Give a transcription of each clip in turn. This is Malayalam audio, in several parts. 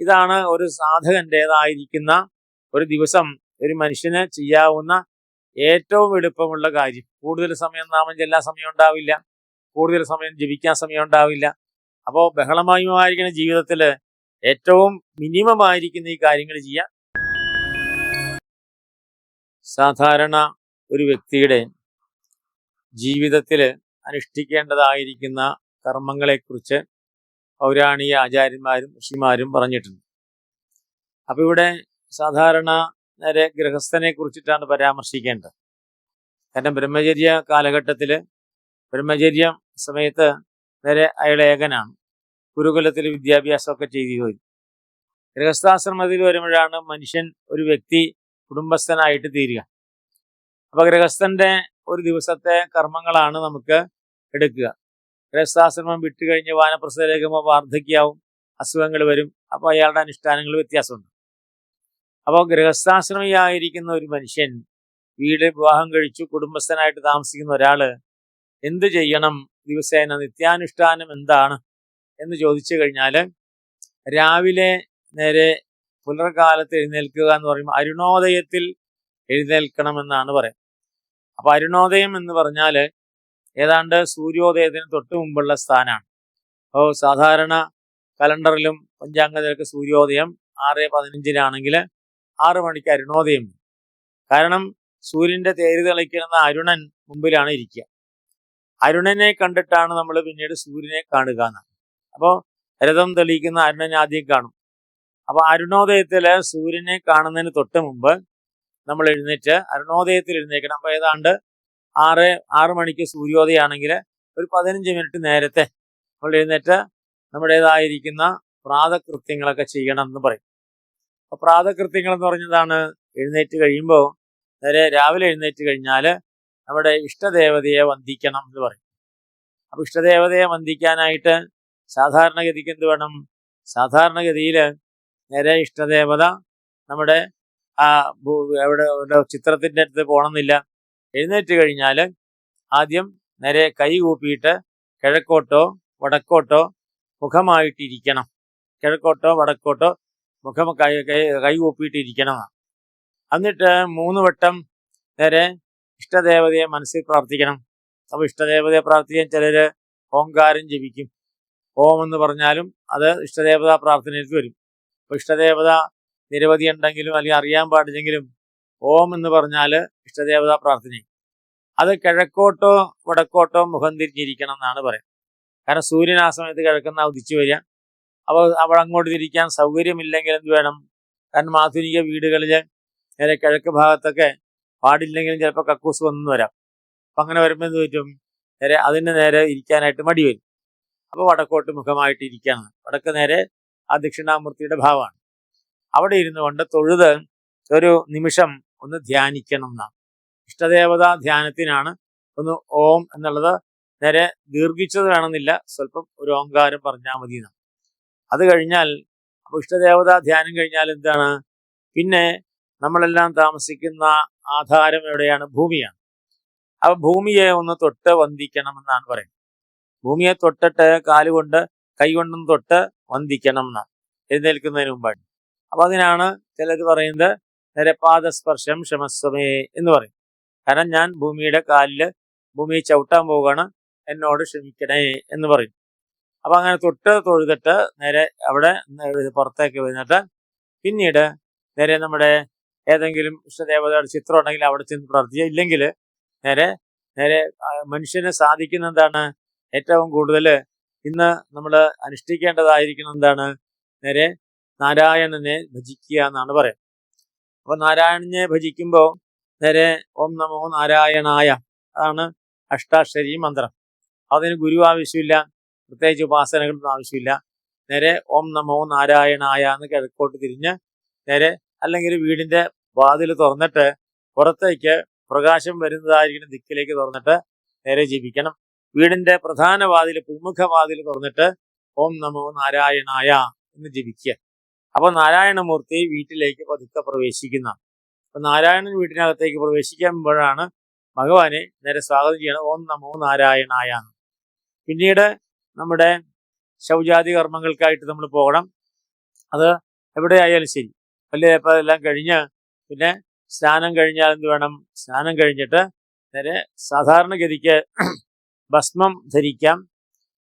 ഇതാണ് ഒരു സാധകൻ്റെതായിരിക്കുന്ന ഒരു ദിവസം ഒരു മനുഷ്യന് ചെയ്യാവുന്ന ഏറ്റവും എളുപ്പമുള്ള കാര്യം. കൂടുതൽ സമയം നാമം ചെല്ലാൻ സമയം ഉണ്ടാവില്ല, കൂടുതൽ സമയം ജപിക്കാൻ സമയം ഉണ്ടാവില്ല. അപ്പോൾ ബഹളമയമായിരിക്കുന്ന ജീവിതത്തിൽ ഏറ്റവും മിനിമം ആയിരിക്കുന്ന ഈ കാര്യങ്ങൾ ചെയ്യാൻ സാധാരണ ഒരു വ്യക്തിയുടെ ജീവിതത്തിൽ അനുഷ്ഠിക്കേണ്ടതായിരിക്കുന്ന കർമ്മങ്ങളെക്കുറിച്ച് പൗരാണിക ആചാര്യന്മാരും ഋഷിമാരും പറഞ്ഞിട്ടുണ്ട്. അപ്പോൾ ഇവിടെ സാധാരണ നേരെ ഗൃഹസ്ഥനെ കുറിച്ചിട്ടാണ് പരാമർശിക്കേണ്ടത്. കാരണം ബ്രഹ്മചര്യ കാലഘട്ടത്തിൽ ബ്രഹ്മചര്യ സമയത്ത് നേരെ അയാൾ ഏകനാണ്, ഗുരുകുലത്തിൽ വിദ്യാഭ്യാസമൊക്കെ ചെയ്തു വരും. ഗൃഹസ്ഥാശ്രമത്തിൽ വരുമ്പോഴാണ് മനുഷ്യൻ ഒരു വ്യക്തി കുടുംബസ്ഥനായിട്ട് തീരുക. അപ്പോൾ ഗൃഹസ്ഥന്റെ ഒരു ദിവസത്തെ കർമ്മങ്ങളാണ് നമുക്ക് എടുക്കുക. ഗൃഹസ്ഥാശ്രമം വിട്ടു കഴിഞ്ഞ് വാനപ്രസ്ഥയിലേക്ക് വാർദ്ധക്യാവും, അസുഖങ്ങൾ വരും. അപ്പോൾ അയാളുടെ അനുഷ്ഠാനങ്ങൾ വ്യത്യാസമുണ്ട്. അപ്പോൾ ഗൃഹസ്ഥാശ്രമിയായിരിക്കുന്ന ഒരു മനുഷ്യൻ വീട് വിവാഹം കഴിച്ചു കുടുംബസ്ഥനായിട്ട് താമസിക്കുന്ന ഒരാൾ എന്ത് ചെയ്യണം? ദിവസേന നിത്യാനുഷ്ഠാനം എന്താണ് എന്ന് ചോദിച്ചു കഴിഞ്ഞാൽ രാവിലെ നേരെ പുലർകാലത്ത് എഴുന്നേൽക്കുക എന്ന് പറയുമ്പോൾ അരുണോദയത്തിൽ എഴുന്നേൽക്കണമെന്നാണ് പറയുന്നത്. അപ്പോൾ അരുണോദയം എന്ന് പറഞ്ഞാൽ ഏതാണ്ട് സൂര്യോദയത്തിന് തൊട്ട് മുമ്പുള്ള സ്ഥാനമാണ്. അപ്പോൾ സാധാരണ കലണ്ടറിലും പഞ്ചാംഗത്തിലൊക്കെ സൂര്യോദയം 6:15 6 മണിക്ക് അരുണോദയം. കാരണം സൂര്യന്റെ തേര് തെളിക്കുന്ന അരുണൻ മുമ്പിലാണ് ഇരിക്കുക. അരുണനെ കണ്ടിട്ടാണ് നമ്മൾ പിന്നീട് സൂര്യനെ കാണുക എന്നാണ്. അപ്പോൾ രഥം തെളിയിക്കുന്ന അരുണനെ ആദ്യം കാണും. അപ്പോൾ അരുണോദയത്തില് സൂര്യനെ കാണുന്നതിന് തൊട്ട് മുമ്പ് നമ്മൾ എഴുന്നേറ്റ് അരുണോദയത്തിൽ എഴുന്നേൽക്കണം. അപ്പോൾ ഏതാണ്ട് 6 മണിക്ക് സൂര്യോദയമാണെങ്കിൽ ഒരു 15 മിനിറ്റ് നേരത്തെ നമ്മൾ എഴുന്നേറ്റ് നമ്മുടേതായിരിക്കുന്ന പ്രാതകൃത്യങ്ങളൊക്കെ ചെയ്യണം എന്ന് പറയും. അപ്പോൾ പ്രാതകൃത്യങ്ങൾ എന്ന് പറഞ്ഞതാണ് എഴുന്നേറ്റ് കഴിയുമ്പോൾ നേരെ രാവിലെ എഴുന്നേറ്റ് കഴിഞ്ഞാൽ നമ്മുടെ ഇഷ്ടദേവതയെ വന്ദിക്കണം എന്ന് പറയും. അപ്പോൾ ഇഷ്ടദേവതയെ വന്ദിക്കാനായിട്ട് സാധാരണഗതിക്ക് എന്ത് വേണം? സാധാരണഗതിയിൽ നേരെ ഇഷ്ടദേവത നമ്മുടെ എവിടെ ചിത്രത്തിൻ്റെ അടുത്ത് പോകണമെന്നില്ല. എഴുന്നേറ്റ് കഴിഞ്ഞാൽ ആദ്യം നേരെ കൈ കൂപ്പിയിട്ട് കിഴക്കോട്ടോ വടക്കോട്ടോ മുഖമായിട്ടിരിക്കണം. കിഴക്കോട്ടോ വടക്കോട്ടോ മുഖം കൈ കൂപ്പിയിട്ടിരിക്കണം. എന്നിട്ട് 3 വട്ടം നേരെ ഇഷ്ടദേവതയെ മനസ്സിൽ പ്രാർത്ഥിക്കണം. അപ്പോൾ ഇഷ്ടദേവതയെ പ്രാർത്ഥിക്കാൻ ചിലർ ഓംകാരം ജപിക്കും. ഓം എന്ന് പറഞ്ഞാലും അത് ഇഷ്ടദേവതാ പ്രാർത്ഥനയിലേക്ക് വരും. അപ്പോൾ ഇഷ്ടദേവത നിരവധി ഉണ്ടെങ്കിലും അല്ലെങ്കിൽ അറിയാൻ പാടില്ലെങ്കിലും ഓം എന്ന് പറഞ്ഞാൽ ഇഷ്ടദേവതാ പ്രാർത്ഥനയും. അത് കിഴക്കോട്ടോ വടക്കോട്ടോ മുഖം തിരിഞ്ഞിരിക്കണം എന്നാണ് പറയുന്നത്. കാരണം സൂര്യൻ ആ സമയത്ത് കിഴക്കുന്ന ഉദിച്ചു വരിക. അപ്പോൾ അവിടെ അങ്ങോട്ട് തിരിക്കാൻ സൗകര്യമില്ലെങ്കിൽ എന്ത് വേണം? കാരണം ആധുനിക വീടുകളിൽ നേരെ കിഴക്ക് ഭാഗത്തൊക്കെ പാടില്ലെങ്കിലും ചിലപ്പോൾ കക്കൂസ് വന്നു വരാം. അപ്പം അങ്ങനെ വരുമ്പോൾ എന്ത് പറ്റും? നേരെ ഇരിക്കാനായിട്ട് മടി വരും. അപ്പോൾ വടക്കോട്ട് മുഖമായിട്ട് ഇരിക്കണം. വടക്ക് നേരെ ആ ദക്ഷിണാമൂർത്തിയുടെ ഭാവമാണ്. അവിടെ ഇരുന്നു കൊണ്ട് തൊഴുത് ഒരു നിമിഷം ഒന്ന് ധ്യാനിക്കണം എന്നാണ്. ഇഷ്ടദേവതാ ധ്യാനത്തിനാണ് ഒന്ന് ഓം എന്നുള്ളത് നേരെ ദീർഘിച്ചത് വേണമെന്നില്ല, സ്വല്പം ഒരു ഓംകാരം പറഞ്ഞാൽ മതി എന്നാണ്. അത് കഴിഞ്ഞാൽ അപ്പോൾ ഇഷ്ടദേവതാ ധ്യാനം കഴിഞ്ഞാൽ എന്താണ്? പിന്നെ നമ്മളെല്ലാം താമസിക്കുന്ന ആധാരം എവിടെയാണ്? ഭൂമിയാണ്. അപ്പോൾ ഭൂമിയെ ഒന്ന് തൊട്ട് വന്ദിക്കണം എന്നാണ് പറയുന്നത്. ഭൂമിയെ തൊട്ടിട്ട് കാലുകൊണ്ട് കൈകൊണ്ടൊന്ന് തൊട്ട് വന്ദിക്കണം എന്നാണ് എഴുന്നേൽക്കുന്നതിന് മുമ്പാണ്. അപ്പോൾ അതിനാണ് ചിലർ പറയുന്നത് നേരെ പാദസ്പർശം ക്ഷമസ്വമേ എന്ന് പറയും. കാരണം ഞാൻ ഭൂമിയുടെ കാലിൽ ഭൂമിയെ ചവിട്ടാൻ പോവുകയാണ്, എന്നോട് ക്ഷമിക്കണേ എന്ന് പറയും. അപ്പം അങ്ങനെ തൊഴുതിട്ട് നേരെ അവിടെ പുറത്തേക്ക് വന്നിട്ട് പിന്നീട് നേരെ നമ്മുടെ ഏതെങ്കിലും ഇഷ്ടദേവതയുടെ ചിത്രം ഉണ്ടെങ്കിൽ അവിടെ ചെന്ന് പ്രാർത്ഥിക്കുക. ഇല്ലെങ്കിൽ നേരെ മനുഷ്യന് സാധിക്കുന്ന എന്താണ്? ഏറ്റവും കൂടുതൽ ഇന്ന് നമ്മൾ അനുഷ്ഠിക്കേണ്ടതായിരിക്കണം എന്താണ്? നേരെ നാരായണനെ ഭജിക്കുക എന്നാണ് പറയുന്നത്. അപ്പോൾ നാരായണനെ ഭജിക്കുമ്പോൾ നേരെ ഓം നമോ നാരായണായ, അതാണ് അഷ്ടാക്ഷരി മന്ത്രം. അതിന് ഗുരു ആവശ്യമില്ല, പ്രത്യേകിച്ച് ഉപാസനകളൊന്നും ആവശ്യമില്ല. നേരെ ഓം നമോ നാരായണായ എന്ന് കിഴക്കോട്ട് തിരിഞ്ഞ് നേരെ, അല്ലെങ്കിൽ വീടിൻ്റെ വാതിൽ തുറന്നിട്ട് പുറത്തേക്ക് പ്രകാശം വരുന്നതായിരിക്കുന്ന ദിക്കിലേക്ക് തുറന്നിട്ട് നേരെ ജപിക്കണം. വീടിൻ്റെ പ്രധാന വാതിൽ, പൂമുഖ വാതിൽ തുറന്നിട്ട് ഓം നമോ നാരായണായ എന്ന് ജപിക്കുക. അപ്പോൾ നാരായണമൂർത്തി വീട്ടിലേക്ക് പതുക്കെ പ്രവേശിക്കുന്നതാണ്. അപ്പം നാരായണൻ വീട്ടിനകത്തേക്ക് പ്രവേശിക്കുമ്പോഴാണ് ഭഗവാനെ നേരെ സ്വാഗതം ചെയ്യണം, ഓം നമോ നാരായണായ. പിന്നീട് നമ്മുടെ ശൗചാദി കർമ്മങ്ങൾക്കായിട്ട് നമ്മൾ പോകണം. അത് എവിടെയായാലും ശരി. പല്ലുതേപ്പ് എല്ലാം കഴിഞ്ഞ് പിന്നെ സ്നാനം കഴിഞ്ഞാൽ എന്ത് വേണം? സ്നാനം കഴിഞ്ഞിട്ട് നേരെ സാധാരണഗതിക്ക് ഭസ്മം ധരിക്കാം,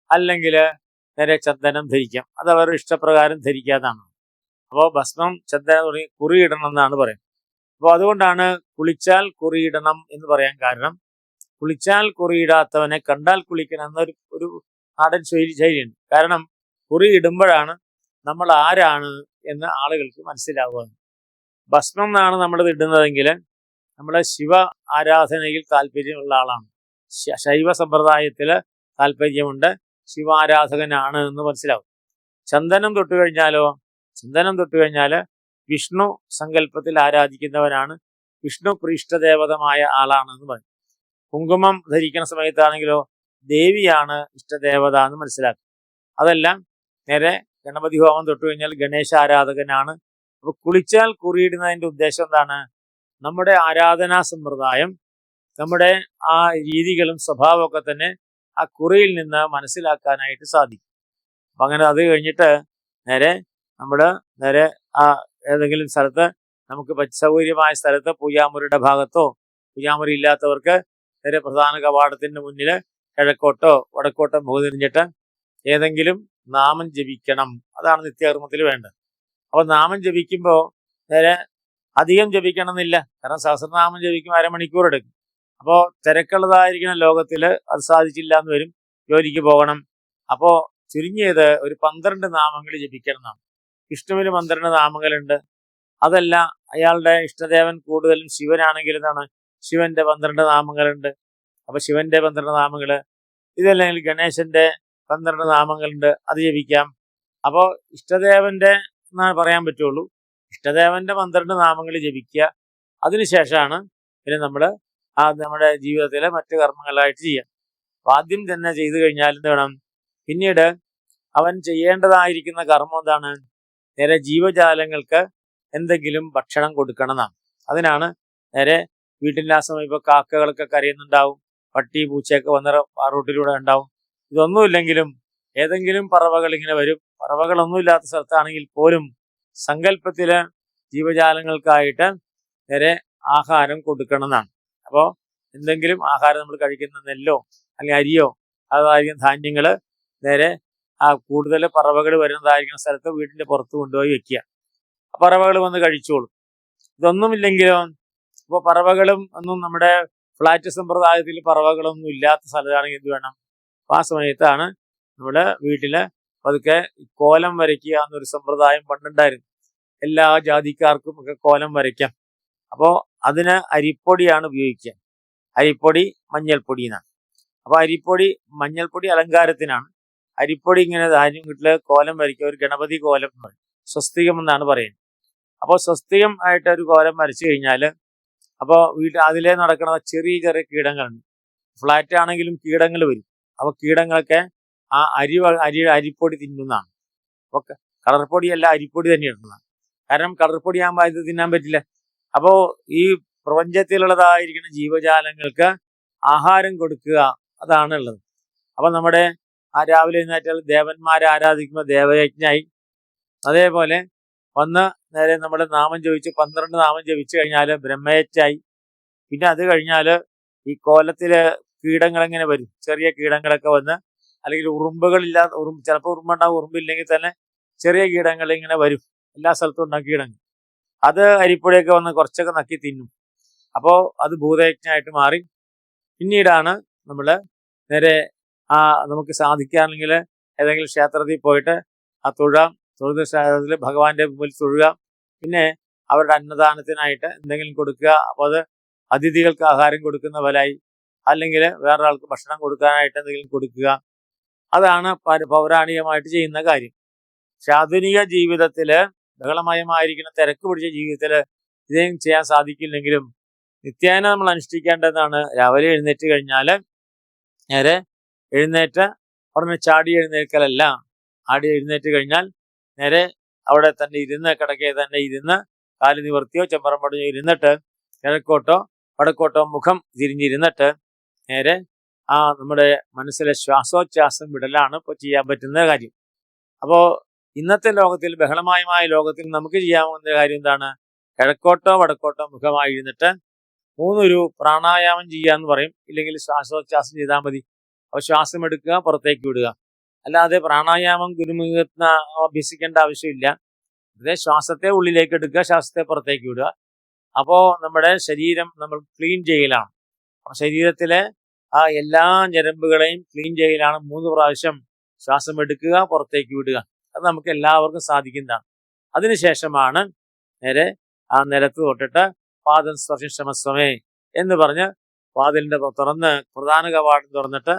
അല്ലെങ്കിൽ നേരെ ചന്ദനം ധരിക്കാം. അത് അവരുടെ ഇഷ്ടപ്രകാരം ധരിക്കാതാണ്. അപ്പോൾ ഭസ്മം, ചന്ദനം തുടങ്ങി കുറിയിടണം എന്നാണ് പറയുന്നത്. അപ്പോൾ അതുകൊണ്ടാണ് കുളിച്ചാൽ കുറിയിടണം എന്ന് പറയാൻ കാരണം, കുളിച്ചാൽ കുറിയിടാത്തവനെ കണ്ടാൽ കുളിക്കണം എന്നൊരു ഒരു നാടൻ ശൈലിയുണ്ട്. കാരണം കുറിയിടുമ്പോഴാണ് നമ്മൾ ആരാണ് എന്ന് ആളുകൾക്ക് മനസ്സിലാവുക. ഭസ്മം എന്നാണ് നമ്മളിത് ഇടുന്നതെങ്കിൽ നമ്മൾ ശിവ ആരാധനയിൽ താല്പര്യമുള്ള ആളാണ്, ശൈവ സമ്പ്രദായത്തിൽ താല്പര്യമുണ്ട്, ശിവാരാധകനാണ് എന്ന് മനസ്സിലാവും. ചന്ദനം തൊട്ട് കഴിഞ്ഞാലോ? ചന്ദനം തൊട്ട് കഴിഞ്ഞാൽ വിഷ്ണു സങ്കല്പത്തിൽ ആരാധിക്കുന്നവനാണ്, വിഷ്ണു പ്രീഷ്ടദേവതമായ ആളാണ് എന്ന് പറയും. കുങ്കുമം ധരിക്കുന്ന സമയത്താണെങ്കിലോ ദേവിയാണ് ഇഷ്ടദേവത എന്ന് മനസ്സിലാക്കും. അതെല്ലാം നേരെ ഗണപതി ഹോമം തൊട്ട് കഴിഞ്ഞാൽ ഗണേശ ആരാധകനാണ്. അപ്പൊ കുളിച്ചാൽ കുറിയിടുന്നതിന്റെ ഉദ്ദേശം എന്താണ്? നമ്മുടെ ആരാധനാ സമ്പ്രദായം, നമ്മുടെ ആ രീതികളും സ്വഭാവമൊക്കെ തന്നെ ആ കുറിയിൽ നിന്ന് മനസ്സിലാക്കാനായിട്ട് സാധിക്കും. അപ്പൊ അങ്ങനെ അത് കഴിഞ്ഞിട്ട് നേരെ നേരെ ആ ഏതെങ്കിലും സ്ഥലത്ത് നമുക്ക് സൗകര്യമായ സ്ഥലത്ത് പൂജാമുറിയുടെ ഭാഗത്തോ, പൂജാമുറി ഇല്ലാത്തവർക്ക് നേരെ പ്രധാന കവാടത്തിന്റെ മുന്നിൽ കിഴക്കോട്ടോ വടക്കോട്ടോ മുഖം തിരിഞ്ഞിട്ട് ഏതെങ്കിലും നാമം ജപിക്കണം. അതാണ് നിത്യകർമ്മത്തിൽ വേണ്ടത്. അപ്പൊ നാമം ജപിക്കുമ്പോൾ നേരെ അധികം ജപിക്കണമെന്നില്ല. കാരണം സഹസ്രനാമം ജപിക്കും 1/2 മണിക്കൂർ എടുക്കും. അപ്പോൾ തിരക്കുള്ളതായിരിക്കുന്ന ലോകത്തിൽ അത് സാധിച്ചില്ല എന്ന് വരും, ജോലിക്ക് പോകണം. അപ്പോൾ ചുരുങ്ങിയത് ഒരു 12 നാമങ്ങൾ ജപിക്കണം എന്നാണ്. വിഷ്ണുവിന് 12 നാമങ്ങളുണ്ട്. അതല്ല അയാളുടെ ഇഷ്ടദേവൻ കൂടുതലും ശിവനാണെങ്കിൽ എന്താണ്, ശിവന്റെ 12 നാമങ്ങളുണ്ട്. അപ്പൊ ശിവന്റെ 12 നാമങ്ങള്, ഇതല്ലെങ്കിൽ ഗണേശന്റെ 12 നാമങ്ങളുണ്ട്, അത് ജപിക്കാം. അപ്പോൾ ഇഷ്ടദേവന്റെ എന്നാണ് പറയാൻ പറ്റുള്ളൂ. ഇഷ്ടദേവന്റെ 12 നാമങ്ങൾ ജപിക്കുക. അതിനുശേഷമാണ് പിന്നെ നമ്മൾ നമ്മുടെ ജീവിതത്തിലെ മറ്റു കർമ്മങ്ങളായിട്ട് ചെയ്യാം. അപ്പൊ ആദ്യം തന്നെ ചെയ്തു കഴിഞ്ഞാൽ എന്ത് വേണം? പിന്നീട് അവൻ ചെയ്യേണ്ടതായിരിക്കുന്ന കർമ്മം എന്താണ്? നേരെ ജീവജാലങ്ങൾക്ക് എന്തെങ്കിലും ഭക്ഷണം കൊടുക്കണം എന്നാണ്. അതിനാണ് നേരെ വീട്ടിൻ്റെ ആ സമയം ഇപ്പോൾ കാക്കകളൊക്കെ കരയുന്നുണ്ടാവും, പട്ടി പൂച്ചയൊക്കെ വന്ന റൂട്ടിലൂടെ ഉണ്ടാവും. ഇതൊന്നുമില്ലെങ്കിലും ഏതെങ്കിലും പറവകൾ ഇങ്ങനെ വരും. പറവകളൊന്നുമില്ലാത്ത സ്ഥലത്താണെങ്കിൽ പോലും സങ്കല്പത്തില് ജീവജാലങ്ങൾക്കായിട്ട് നേരെ ആഹാരം കൊടുക്കണം എന്നാണ്. അപ്പോൾ എന്തെങ്കിലും ആഹാരം നമ്മൾ കഴിക്കുന്ന നെല്ലോ അല്ലെങ്കിൽ അരിയോ അതായിരിക്കും ധാന്യങ്ങള് നേരെ ആ കൂടുതൽ പറവകൾ വരുന്നതായിരിക്കുന്ന സ്ഥലത്ത് വീടിന്റെ പുറത്ത് കൊണ്ടുപോയി വെക്കുക. പറവകൾ വന്ന് കഴിച്ചോളും. ഇതൊന്നുമില്ലെങ്കിലോ, ഇപ്പോൾ പറവകളും ഒന്നും നമ്മുടെ ഫ്ലാറ്റ് സമ്പ്രദായത്തിൽ പറവകളൊന്നും ഇല്ലാത്ത സ്ഥലത്താണെങ്കിൽ എന്ത് വേണം? അപ്പൊ ആ സമയത്താണ് നമ്മുടെ വീട്ടില് പതുക്കെ കോലം വരയ്ക്കുക എന്നൊരു സമ്പ്രദായം പണ്ടുണ്ടായിരുന്നു. എല്ലാ ജാതിക്കാർക്കും ഒക്കെ കോലം വരയ്ക്കാം. അപ്പോൾ അതിന് അരിപ്പൊടിയാണ് ഉപയോഗിക്കുക. അരിപ്പൊടി, മഞ്ഞൾപ്പൊടി എന്നാണ്. അപ്പൊ അരിപ്പൊടി, മഞ്ഞൾപ്പൊടി അലങ്കാരത്തിനാണ്. അരിപ്പൊടി ഇങ്ങനെ ധാന്യം വീട്ടില് കോലം വരയ്ക്കുക. ഒരു ഗണപതി കോലം എന്ന് പറയും, സ്വസ്തികം എന്നാണ് പറയുന്നത്. അപ്പോൾ സ്വസ്തികം ആയിട്ട് ഒരു കോലം വരച്ചു കഴിഞ്ഞാൽ അപ്പോൾ അതിലേ നടക്കുന്ന ചെറിയ ചെറിയ കീടങ്ങളുണ്ട്. ഫ്ലാറ്റ് ആണെങ്കിലും കീടങ്ങൾ വരും. അപ്പോൾ കീടങ്ങളൊക്കെ ആ അരിപ്പൊടി തിന്നുന്നതാണ്. അപ്പോൾ കളർപ്പൊടിയല്ല, അരിപ്പൊടി തന്നെ ഇടുന്നതാണ്. കാരണം കളർപ്പൊടി ആകുമ്പോൾ ഇത് തിന്നാൻ പറ്റില്ല. അപ്പോൾ ഈ പ്രപഞ്ചത്തിലുള്ളതായിരിക്കുന്ന ജീവജാലങ്ങൾക്ക് ആഹാരം കൊടുക്കുക, അതാണ് ഉള്ളത്. അപ്പം നമ്മുടെ രാവിലെ എഴുന്നേറ്റാൽ ദേവന്മാരെ ആരാധിക്കുമ്പോൾ ദേവയജ്ഞായി. അതേപോലെ വന്ന് നേരെ നമ്മുടെ നാമം ജപിച്ച് 12 നാമം ജപിച്ചു കഴിഞ്ഞാൽ ബ്രഹ്മയജ്ഞായി. പിന്നെ അത് കഴിഞ്ഞാൽ ഈ കോലത്തില് കീടങ്ങളെങ്ങനെ വരും? ചെറിയ കീടങ്ങളൊക്കെ വന്ന്, അല്ലെങ്കിൽ ഉറുമ്പുകളില്ലാത്ത ചിലപ്പോൾ ഉറുമ്പുണ്ടാവും, ഉറുമ്പില്ലെങ്കിൽ തന്നെ ചെറിയ കീടങ്ങൾ ഇങ്ങനെ വരും. എല്ലാ സ്ഥലത്തും ഉണ്ടാകും കീടങ്ങൾ. അത് അരിപ്പൊടിയൊക്കെ വന്ന് കുറച്ചൊക്കെ നക്കി തിന്നും. അപ്പോൾ അത് ഭൂതയജ്ഞമായിട്ട് മാറി. പിന്നീടാണ് നമ്മൾ നേരെ നമുക്ക് സാധിക്കുകയാണെങ്കിൽ ഏതെങ്കിലും ക്ഷേത്രത്തിൽ പോയിട്ട് തൊഴുത ക്ഷേത്രത്തിൽ ഭഗവാന്റെ മുമ്പിൽ തൊഴുക. പിന്നെ അവരുടെ അന്നദാനത്തിനായിട്ട് എന്തെങ്കിലും കൊടുക്കുക. അപ്പോൾ അത് അതിഥികൾക്ക് ആഹാരം കൊടുക്കുന്ന പോലായി. അല്ലെങ്കിൽ വേറൊരാൾക്ക് ഭക്ഷണം കൊടുക്കാനായിട്ട് എന്തെങ്കിലും കൊടുക്കുക. അതാണ് പൗരാണികമായിട്ട് ചെയ്യുന്ന കാര്യം. പക്ഷെ ആധുനിക ജീവിതത്തില്, ബഹളമയമായിരിക്കുന്ന തിരക്ക് പിടിച്ച ജീവിതത്തില് ഇതേം ചെയ്യാൻ സാധിക്കില്ലെങ്കിലും നിത്യേന നമ്മൾ അനുഷ്ഠിക്കേണ്ടതാണ്. രാവിലെ എഴുന്നേറ്റ് കഴിഞ്ഞാൽ നേരെ എഴുന്നേറ്റ് ഉടനെ ചാടി എഴുന്നേൽക്കലല്ല. എഴുന്നേറ്റ് കഴിഞ്ഞാൽ നേരെ അവിടെ തന്നെ ഇരുന്ന്, കിടക്കയിൽ തന്നെ ഇരുന്ന്, കാല് നിവർത്തിയോ ചെമ്പറം പടിഞ്ഞോ ഇരുന്നിട്ട് കിഴക്കോട്ടോ വടക്കോട്ടോ മുഖം തിരിഞ്ഞിരുന്നിട്ട് നേരെ നമ്മുടെ മനസ്സിലെ ശ്വാസോച്ഛ്വാസം വിടലാണ് ഇപ്പോൾ ചെയ്യാൻ പറ്റുന്ന കാര്യം. അപ്പോൾ ഇന്നത്തെ ലോകത്തിൽ, ബഹളമയമായ ലോകത്തിൽ നമുക്ക് ചെയ്യാവുന്ന കാര്യം എന്താണ്? കിഴക്കോട്ടോ വടക്കോട്ടോ മുഖമായി ഇരുന്നിട്ട് മൂന്നൊരു പ്രാണായാമം ചെയ്യാന്ന് പറയും. ഇല്ലെങ്കിൽ ശ്വാസോച്ഛ്വാസം ചെയ്താൽ മതി. അപ്പോൾ ശ്വാസം എടുക്കുക, പുറത്തേക്ക് വിടുക. അല്ലാതെ പ്രാണായാമം ഗുരുമുഖത്ത് അഭ്യസിക്കേണ്ട ആവശ്യമില്ല. വെറുതെ ശ്വാസത്തെ ഉള്ളിലേക്ക് എടുക്കുക, ശ്വാസത്തെ പുറത്തേക്ക് വിടുക. അപ്പോൾ നമ്മുടെ ശരീരം നമ്മൾ ക്ലീൻ ചെയ്യലാണ്. അപ്പോൾ ശരീരത്തിലെ ആ എല്ലാ ഞരമ്പുകളെയും ക്ലീൻ ചെയ്യലാണ്. 3 പ്രാവശ്യം ശ്വാസം എടുക്കുക, പുറത്തേക്ക് വിടുക. അത് നമുക്ക് എല്ലാവർക്കും സാധിക്കുന്നതാണ്. അതിനുശേഷമാണ് നേരെ ആ നിലത്ത് തൊട്ടിട്ട് പാദം സ്പർശം ശമസ്വമേ എന്ന് പറഞ്ഞ് വാതിലിന്റെ തുറന്ന് പ്രധാന കവാടം തുറന്നിട്ട്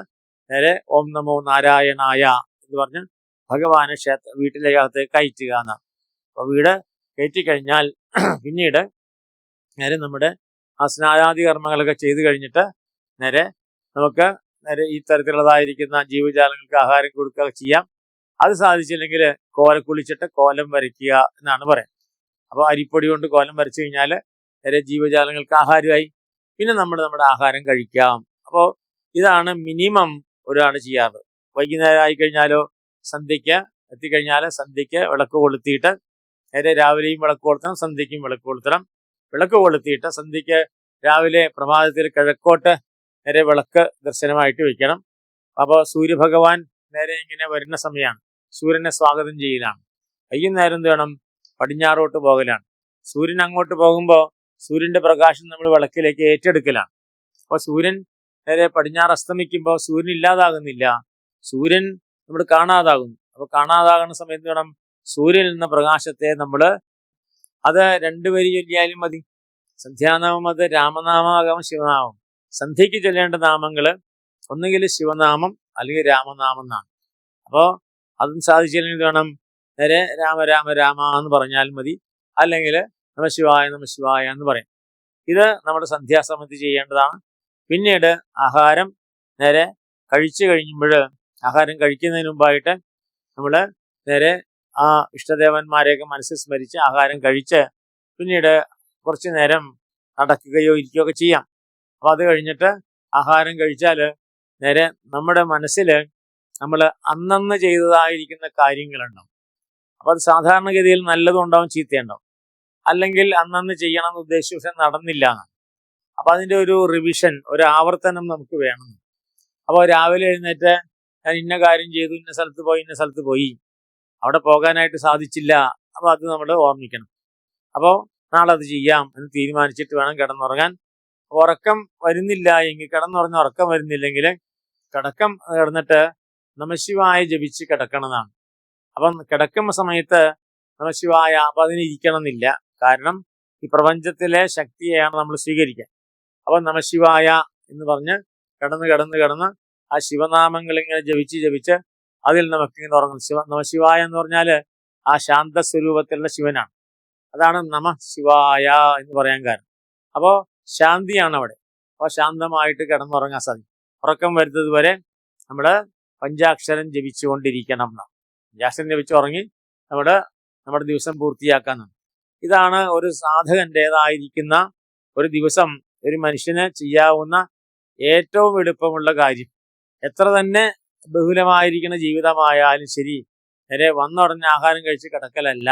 നേരെ ഓം നമോ നാരായണായ എന്ന് പറഞ്ഞ് ഭഗവാനെ വീട്ടിലേക്കകത്തേക്ക് കയറ്റുക എന്നാണ്. അപ്പോൾ വീട് കയറ്റിക്കഴിഞ്ഞാൽ പിന്നീട് നേരെ നമ്മുടെ ആ സ്നാനാദി കർമ്മങ്ങളൊക്കെ ചെയ്തു കഴിഞ്ഞിട്ട് നേരെ നമുക്ക് നേരെ ഈ തരത്തിലുള്ളതായിരിക്കുന്ന ജീവജാലങ്ങൾക്ക് ആഹാരം കൊടുക്കുക ചെയ്യാം. അത് സാധിച്ചില്ലെങ്കിൽ കുളിച്ചിട്ട് കോലം വരയ്ക്കുക എന്നാണ് പറയുന്നത്. അപ്പോൾ അരിപ്പൊടി കൊണ്ട് കോലം വരച്ചു കഴിഞ്ഞാൽ നേരെ ജീവജാലങ്ങൾക്ക് ആഹാരമായി. പിന്നെ നമ്മുടെ ആഹാരം കഴിക്കാം. അപ്പോൾ ഇതാണ് മിനിമം ഒരാൾ ചെയ്യാറ്. വൈകുന്നേരം ആയിക്കഴിഞ്ഞാലോ സന്ധ്യയ്ക്ക് എത്തിക്കഴിഞ്ഞാൽ സന്ധ്യയ്ക്ക് വിളക്ക് കൊളുത്തിയിട്ട് നേരെ രാവിലെയും വിളക്ക് കൊളുത്തണം, സന്ധ്യയ്ക്കും വിളക്ക് കൊളുത്തണം. വിളക്ക് കൊളുത്തിയിട്ട് സന്ധ്യയ്ക്ക് രാവിലെ പ്രഭാതത്തിൽ കിഴക്കോട്ട് നേരെ വിളക്ക് ദർശനമായിട്ട് വെക്കണം. അപ്പോൾ സൂര്യഭഗവാൻ നേരെ ഇങ്ങനെ വരുന്ന സമയമാണ്. സൂര്യനെ സ്വാഗതം ചെയ്യലാണ്. വൈകുന്നേരം എന്ത് വേണം? പടിഞ്ഞാറോട്ട് പോകലാണ്. സൂര്യൻ അങ്ങോട്ട് പോകുമ്പോൾ സൂര്യന്റെ പ്രകാശം നമ്മൾ വിളക്കിലേക്ക് ഏറ്റെടുക്കലാണ്. അപ്പോൾ സൂര്യൻ നേരെ പടിഞ്ഞാറ് അസ്തമിക്കുമ്പോൾ സൂര്യൻ ഇല്ലാതാകുന്നില്ല, സൂര്യൻ നമ്മൾ കാണാതാകുന്നു. അപ്പോൾ കാണാതാകുന്ന സമയത്ത് വേണം സൂര്യനിൽ നിന്ന് പ്രകാശത്തെ നമ്മൾ അത് 2 വരി ചൊല്ലിയാലും മതി. സന്ധ്യാനാമം അത് രാമനാമാകാം ശിവനാമം. സന്ധ്യയ്ക്ക് ചൊല്ലേണ്ട നാമങ്ങൾ ഒന്നുകിൽ ശിവനാമം അല്ലെങ്കിൽ രാമനാമം എന്നാണ്. അപ്പോൾ അതും സാധിച്ചില്ലെങ്കിൽ വേണം നേരെ രാമ രാമ രാമ എന്ന് പറഞ്ഞാൽ മതി. അല്ലെങ്കിൽ നമശിവായ നമശിവായ എന്ന് പറയും. ഇത് നമ്മുടെ സന്ധ്യാസമയത്ത് ചെയ്യേണ്ടതാണ്. പിന്നീട് ആഹാരം നേരെ കഴിച്ചു കഴിയുമ്പോൾ, ആഹാരം കഴിക്കുന്നതിന് മുമ്പായിട്ട് നമ്മൾ നേരെ ആ ഇഷ്ടദേവന്മാരെയൊക്കെ മനസ്സിൽ സ്മരിച്ച് ആഹാരം കഴിച്ച് പിന്നീട് കുറച്ചു നേരം നടക്കുകയോ ഇരിക്കുകയോ ഒക്കെ ചെയ്യാം. അപ്പോൾ അത് കഴിഞ്ഞിട്ട് ആഹാരം കഴിച്ചാൽ നേരെ നമ്മുടെ മനസ്സിൽ നമ്മൾ അന്നന്ന് ചെയ്തതായിരിക്കുന്ന കാര്യങ്ങളുണ്ടാവും. അപ്പോൾ അത് സാധാരണഗതിയിൽ നല്ലതും ഉണ്ടാവും, ചീത്തയുണ്ടാവും. അല്ലെങ്കിൽ അന്നന്ന് ചെയ്യണം എന്ന് ഉദ്ദേശിച്ച പക്ഷെ നടന്നില്ല എന്നാണ്. അപ്പോൾ അതിൻ്റെ ഒരു റിവിഷൻ, ഒരു ആവർത്തനം നമുക്ക് വേണം. അപ്പോൾ രാവിലെ എഴുന്നേറ്റ് ഞാൻ ഇന്ന കാര്യം ചെയ്തു, ഇന്ന സ്ഥലത്ത് പോയി, അവിടെ പോകാനായിട്ട് സാധിച്ചില്ല. അപ്പോൾ അത് നമ്മൾ ഓർമ്മിക്കണം. അപ്പോൾ നാളെ അത് ചെയ്യാം എന്ന് തീരുമാനിച്ചിട്ട് വേണം കിടന്നുറങ്ങാൻ. ഉറക്കം വരുന്നില്ല എങ്കിൽ, കിടന്നുറങ്ങ ഉറക്കം വരുന്നില്ലെങ്കിൽ കിടന്നിട്ട് നമശിവായ ജപിച്ച് കിടക്കണമെന്നാണ്. അപ്പം കിടക്കുന്ന സമയത്ത് നമശിവായ, അപ്പം അതിന് ഇരിക്കണം എന്നില്ല. കാരണം ഈ പ്രപഞ്ചത്തിലെ ശക്തിയെയാണ് നമ്മൾ സ്വീകരിക്കുക. അപ്പം നമശിവായ എന്ന് പറഞ്ഞ് കിടന്ന് ആ ശിവനാമങ്ങൾ ഇങ്ങനെ ജപിച്ച് അതിൽ നമുക്കിങ്ങനെ ഉറങ്ങും. നമശിവായ എന്ന് പറഞ്ഞാൽ ആ ശാന്ത സ്വരൂപത്തിലുള്ള ശിവനാണ്. അതാണ് നമ ശിവായ എന്ന് പറയാൻ കാരണം. അപ്പോൾ ശാന്തിയാണ് അവിടെ. അപ്പോൾ ശാന്തമായിട്ട് കിടന്നുറങ്ങാൻ സാധിക്കും. ഉറക്കം വരുന്നത് വരെ നമ്മൾ പഞ്ചാക്ഷരം ജപിച്ചുകൊണ്ടിരിക്കണം എന്നാണ്. പഞ്ചാക്ഷരം ജപിച്ച് ഉറങ്ങി നമ്മുടെ ദിവസം പൂർത്തിയാക്കാന്നാണ്. ഇതാണ് ഒരു സാധകൻ്റെതായിരിക്കുന്ന ഒരു ദിവസം ഒരു മനുഷ്യന് ചെയ്യാവുന്ന ഏറ്റവും എളുപ്പമുള്ള കാര്യം. എത്ര തന്നെ ബഹുലമായിരിക്കുന്ന ജീവിതമായാലും ശരി, നേരെ വന്നുടനെ ആഹാരം കഴിച്ച് കിടക്കലല്ല.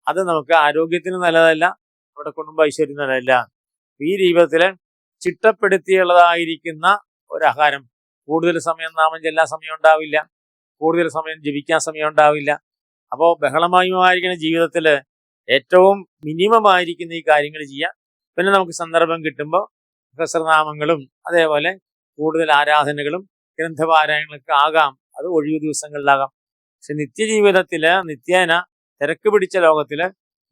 അത് നമുക്ക് ആരോഗ്യത്തിന് നല്ലതല്ല, നമ്മുടെ കുടുംബ ഐശ്വര്യം നല്ലതല്ല. ഈ ജീവിതത്തിൽ ചിട്ടപ്പെടുത്തിയുള്ളതായിരിക്കുന്ന ഒരാഹാരം, കൂടുതൽ സമയം നാമം ചെല്ലാൻ സമയം ഉണ്ടാവില്ല, കൂടുതൽ സമയം ജപിക്കാൻ സമയം ഉണ്ടാവില്ല. അപ്പോൾ ബഹളമയമായിരിക്കുന്ന ജീവിതത്തിൽ ഏറ്റവും മിനിമമായിരിക്കുന്ന ഈ കാര്യങ്ങൾ ചെയ്യാം. പിന്നെ നമുക്ക് സന്ദർഭം കിട്ടുമ്പോൾ സഹസ്രനാമങ്ങളും അതേപോലെ കൂടുതൽ ആരാധനകളും ഗ്രന്ഥപാരായണങ്ങളൊക്കെ ആകാം. അത് ഒഴിവു ദിവസങ്ങളിലാകാം. പക്ഷെ നിത്യജീവിതത്തിൽ നിത്യേന തിരക്ക് പിടിച്ച ലോകത്തിൽ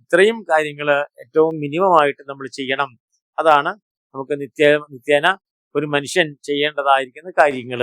ഇത്രയും കാര്യങ്ങൾ ഏറ്റവും മിനിമമായിട്ട് നമ്മൾ ചെയ്യണം. അതാണ് നമുക്ക് നിത്യേന ഒരു മനുഷ്യൻ ചെയ്യേണ്ടതായിരിക്കുന്ന കാര്യങ്ങൾ.